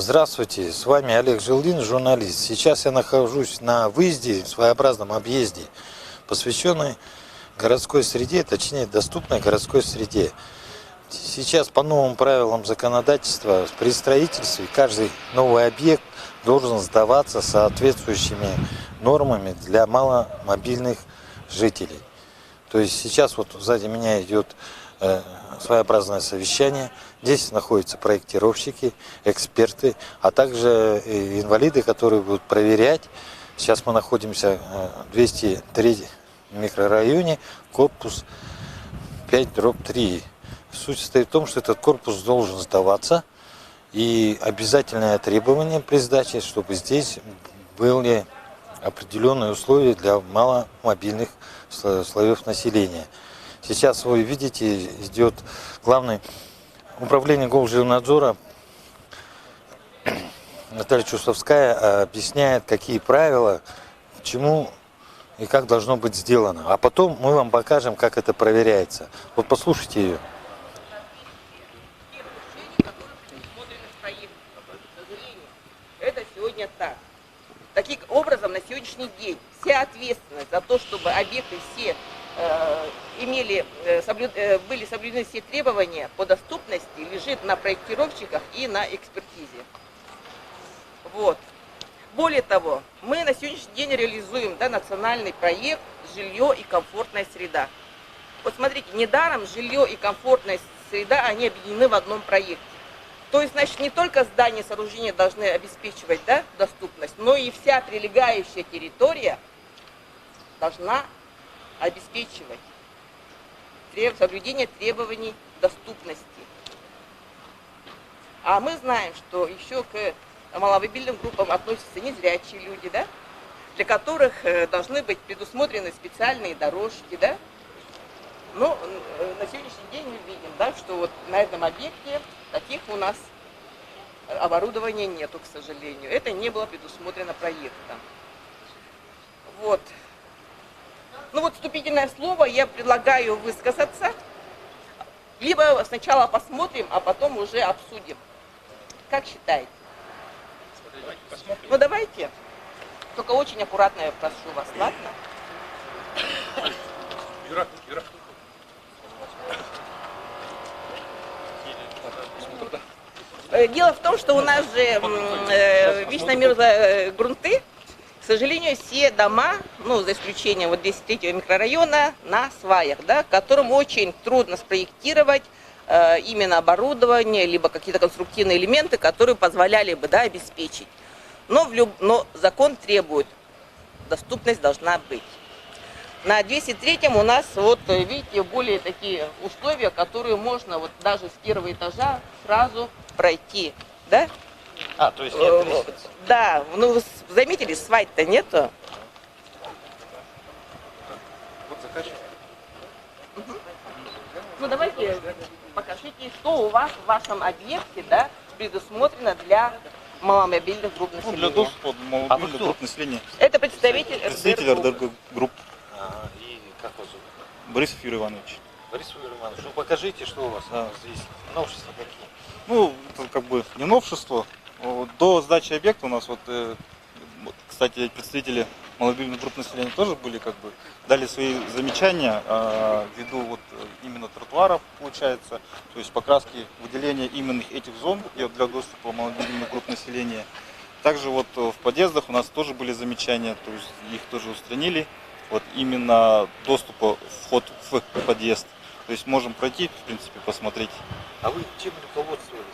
Здравствуйте, с вами Олег Жилдин, журналист. Сейчас я нахожусь на выезде, своеобразном объезде, посвященной городской среде, точнее доступной городской среде. Сейчас по новым правилам законодательства при строительстве каждый новый объект должен сдаваться соответствующими нормами для маломобильных жителей. То есть сейчас вот сзади меня идет своеобразное совещание. Здесь находятся проектировщики, эксперты, а также инвалиды, которые будут проверять. Сейчас мы находимся в 203 микрорайоне, корпус 5/3. Суть состоит в том, что этот корпус должен сдаваться. И обязательное требование при сдаче, чтобы здесь были определенные условия для маломобильных слоев населения. Сейчас вы видите, идет главное управление Госжилнадзора Наталья Чусовская объясняет, какие правила, чему и как должно быть сделано. А потом мы вам покажем, как это проверяется. Вот послушайте ее. Это сегодня так. Таким образом, на сегодняшний день вся ответственность за то, чтобы объекты все были соблюдены все требования по доступности, лежит на проектировщиках и на экспертизе. Вот. Более того, мы на сегодняшний день реализуем национальный проект «Жилье и комфортная среда». Вот смотрите, недаром жилье и комфортная среда, они объединены в одном проекте. То есть, значит, не только здания и сооружения должны обеспечивать доступность, но и вся прилегающая территория должна обеспечивать соблюдение требований доступности. А мы знаем, что еще к маломобильным группам относятся незрячие люди, для которых должны быть предусмотрены специальные дорожки, Но на сегодняшний день мы видим, что вот на этом объекте таких у нас оборудования нету, к сожалению. Это не было предусмотрено проектом. Вот. Ну вот вступительное слово я предлагаю высказаться. Либо сначала посмотрим, а потом уже обсудим. Как считаете? Ну давайте. Только очень аккуратно я прошу вас, ладно? Дело в том, что у нас же вечно мерзлые грунты. К сожалению, все дома, за исключением 203-го микрорайона, на сваях, которым очень трудно спроектировать именно оборудование, либо какие-то конструктивные элементы, которые позволяли бы обеспечить. Но закон требует, доступность должна быть. На 203-м у нас, видите, более такие условия, которые можно даже с первого этажа сразу пройти, То есть нет лестницы? Да, вы заметили, свай-то нету. Вот закачивай. Давайте покажите, что у вас в вашем объекте, предусмотрено для маломобильных групп населения. Для доступа маломобильных групп населения. Это представитель РДР групп. И как вас зовут? Борисов Юрий Иванович. Борис Иванович, покажите, что у вас здесь, новшества какие. Это не новшество. До сдачи объекта у нас кстати, представители маломобильных групп населения тоже были дали свои замечания ввиду именно тротуаров, получается, то есть покраски, выделения именно этих зон для доступа маломобильных групп населения. Также в подъездах у нас тоже были замечания, то есть их тоже устранили. Именно доступа, вход в подъезд. То есть можем пройти, в принципе, посмотреть. А вы чем руководствовались?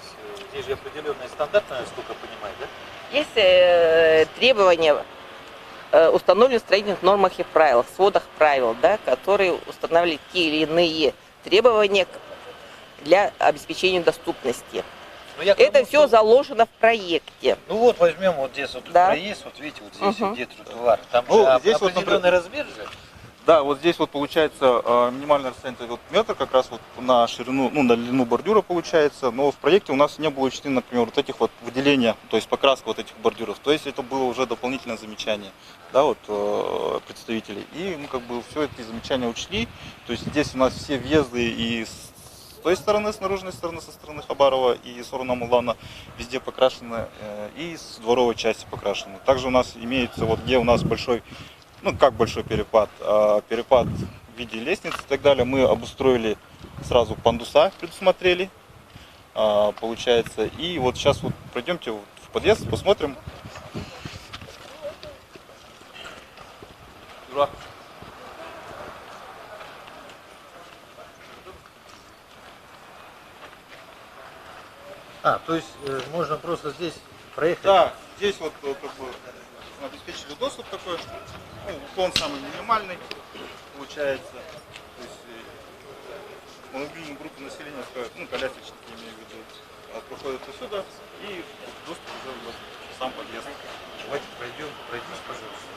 Здесь же определенные стандарты, насколько я понимаю, Есть требования, установленные в строительных нормах и правилах, сводах правил, которые устанавливали те или иные требования для обеспечения доступности. Это все заложено в проекте. Возьмем здесь проезд, видите, здесь где тротуар. Там здесь определенный размер же. Да, здесь получается минимальное расстояние метр, как раз на ширину, на длину бордюра получается, но в проекте у нас не было учтено, например, этих выделения, то есть покраска этих бордюров, то есть это было уже дополнительное замечание, представителей, и все эти замечания учли, то есть здесь у нас все въезды и той стороны, с наружной стороны, со стороны Хабарова и стороны Мулана, везде покрашены, и с дворовой части покрашены. Также у нас имеется, вот где у нас большой, ну как большой перепад, перепад в виде лестниц и так далее, мы обустроили сразу пандуса, предусмотрели, получается. И вот сейчас вот пройдемте в подъезд, посмотрим. Ура! То есть можно просто здесь проехать? Да, здесь вот как бы обеспечили доступ такой, ну, уклон самый минимальный получается. То есть мобильные группы населения, ну, колясочники, я имею в виду, проходят отсюда и доступ уже в сам подъезд. Давайте пройдем, пройдись, пожалуйста.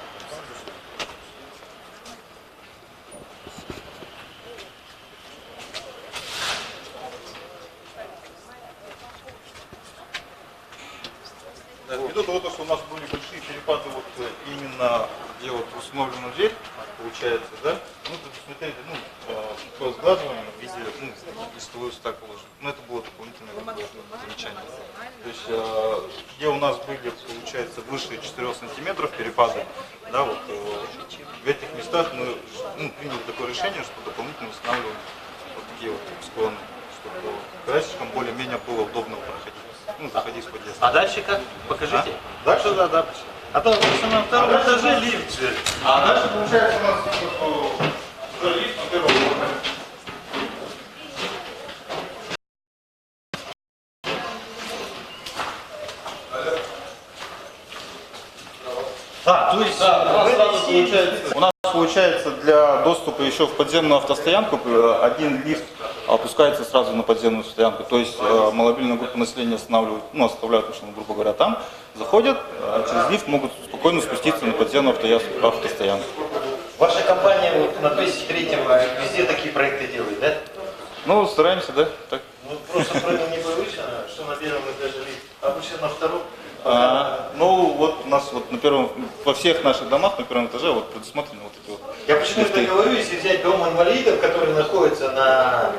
Ввиду того, что у нас были большие перепады вот именно где вот установлена дверь, получается, да, мы предусмотрели, по сглаживанию в виде, листовой стак положили. Но это было дополнительное замечание. То есть, где у нас были, получается, выше 4 сантиметров перепады, да, вот в этих местах мы приняли такое решение, что дополнительно устанавливаем вот такие вот склоны, чтобы колясочкам более-менее было удобно проходить. Заходи в подъезд. А дальше как? Покажите. Дальше, да. А то на втором этаже лифт. А дальше получается у нас уже лифт на первом уровне. То есть У нас получается для доступа еще в подземную автостоянку один лифт опускается сразу на подземную стоянку. То есть маломобильная группа населения оставляют машину, грубо говоря, там, заходят, через лифт могут спокойно спуститься на подземную автостоянку. ваша компания вот на 203-м везде такие проекты делает, да? Ну, стараемся, да? Так. Просто правило непривычно, что на первом этаже лифт, обычно на втором. Вот у нас вот на первом, во всех наших домах на первом этаже вот предусмотрены вот эти вот. Я почему-то говорю, если взять дом инвалидов, который находится на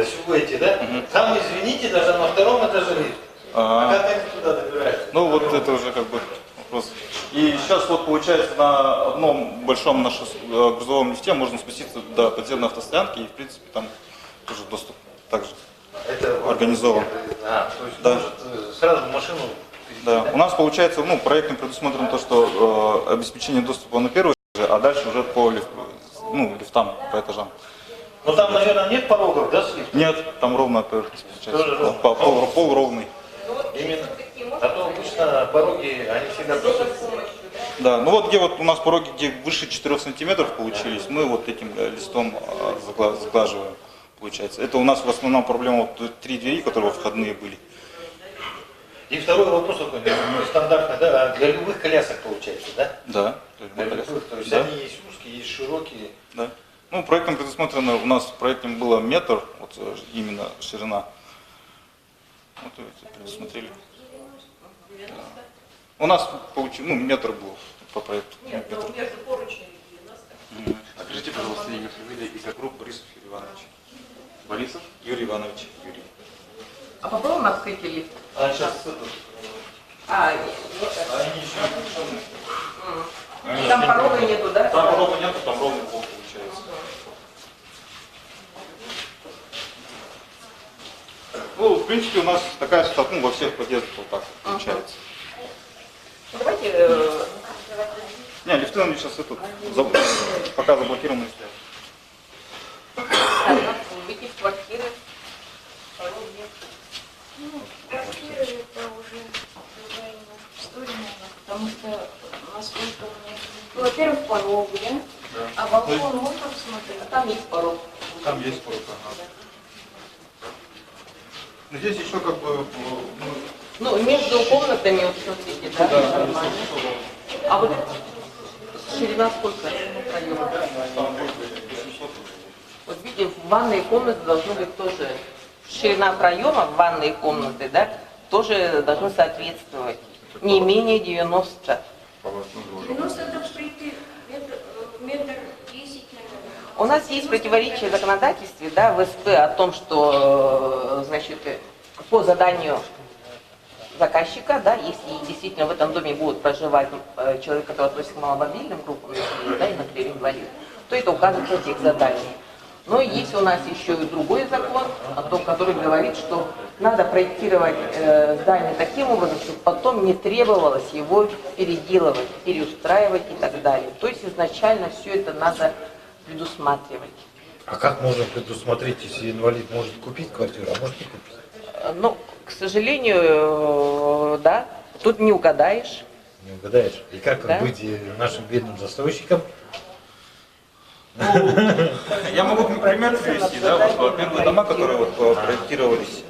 Сюэте, да? Там, извините, даже на втором этаже лифт. Как они туда добираются? Ну вот это уже как бы вопрос. И сейчас вот получается на одном большом нашем грузовом лифте можно спуститься до подземной автостоянки и в принципе там тоже доступ также Это организован. То есть Да. может сразу машину. Да. У нас получается, проектом предусмотрено то, что обеспечение доступа на первый этаж, а дальше уже по лифтам, по этажам. Но там, наверное, нет порогов, да, с лифтом? Нет, там ровная поверхность получается. Тоже ровно. Пол ровный. Именно. А то обычно пороги, они всегда просто... Да, ну вот где вот у нас пороги, где выше 4 сантиметров получились, мы вот этим листом заглаживаем, получается. Это у нас в основном проблема вот 3 двери, которые входные были. И второй вопрос такой, стандартный, да, для любых колясок получается, да? Да. Для любых, то есть Да. они есть узкие, есть широкие. Да. Ну, проектом предусмотрено, у нас проектом было метр, вот именно ширина. Вот это предусмотрели. Да. У нас метр был по проекту. Нет, Метр. между поручнями 90. Скажите, пожалуйста, имя, фамилия и как групп Борисов Юрий Иванович. Борисов? Юрий Иванович. Юрий. А попробуем открыть лифт? Сейчас Там порога нету, да? Там порога нету, там ровный пол получается. Ну, в принципе, у нас такая ситуация, во всех подъездах вот так получается. Давайте Не, лифты они сейчас пока заблокированы стоят. выйти в квартиры. Квартиры это уже другая история, потому что насколько у меня... Во-первых, порог, да? А балкон можно посмотреть? Там есть порог. Там есть порог, Но здесь еще как бы... Между комнатами, вот смотрите, да, нормально. А вот ширина сколько проема? Вот видите, в ванной комнате должно быть тоже ширина проема в ванной комнаты, да, тоже должно соответствовать. Не менее 90. 90 это впритык, метр 10, наверное. У нас есть противоречие в законодательстве, да, в СП о том, что, значит, по заданию заказчика, да, если действительно в этом доме будут проживать человек, который относится к маломобильным группам населения, да, и, например, инвалид, то это указывается в тех заданиях. Но есть у нас еще и другой закон, о том, который говорит, что надо проектировать здание таким образом, чтобы потом не требовалось его переделывать, переустраивать и так далее. То есть изначально все это надо предусматривать. А как можно предусмотреть, если инвалид может купить квартиру, а может не купить? Ну, к сожалению, да, тут не угадаешь. Не угадаешь. И как Да? быть нашим бедным застройщикам? Я могу пример привести, да, вот первые дома, которые вот проектировались,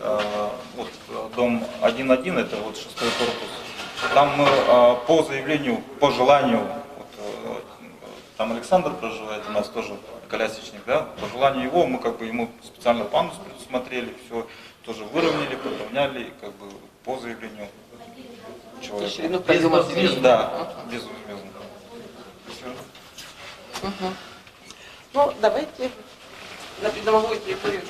вот дом 1.1, это вот 6-й корпус, там мы по заявлению, по желанию, вот, там Александр проживает, у нас тоже колясочник, да, по желанию его, мы как бы ему специально пандус предусмотрели, все тоже выровняли, подровняли, как бы по заявлению человека. Ширину проема изменили. Да, безвозмездно. Ну, давайте на придомовую территорию.